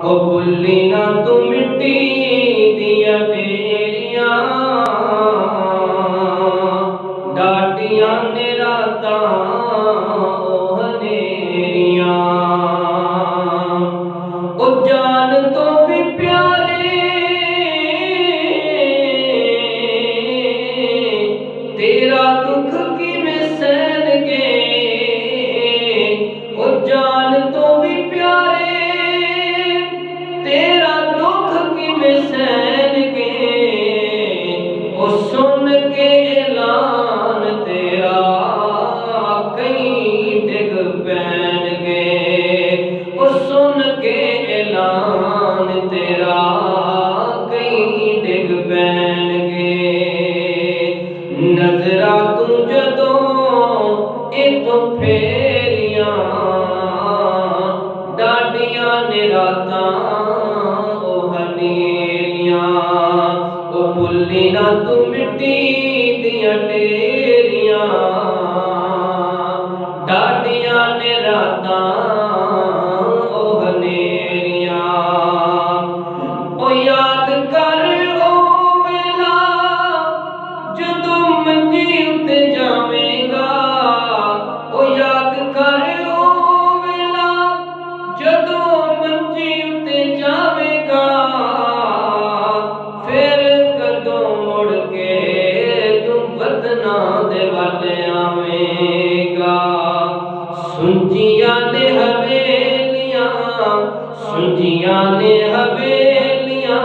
ओ भुल्ली ना तू मिट्टी दिया ढेरियां, डाटियां ने रातां ओ हनेरियां। ओ जान तो भी प्यारे तेरा दुख किवें सहणगे, ओ जान तो भी प्यारे तेरा दुख किवें सहणगे। ओ सुन के ऐलान तेरा कई डिग पैणगे, ओ सुन के ऐलान तेरा कई डिग पैणगे। नजरा तू जदों इथों फेरियां, डाडियां ने रातां ओ हनेरियां। ओ भुल्ली ना तू मिट्टी दियां ढेरियां, डाडियां ने रातां ओ हनेरियां। ओ याद कर ओ वेला जदों मंजी उत्ते जावेगा, ओ याद कर ओ वेला जदों मंजी उत्ते जावेगा। फिर कदों मुड़ के तू वतना दे वल आवेगा। सुंजियां ने हवेलियां, सुंजियां ने हवेलियां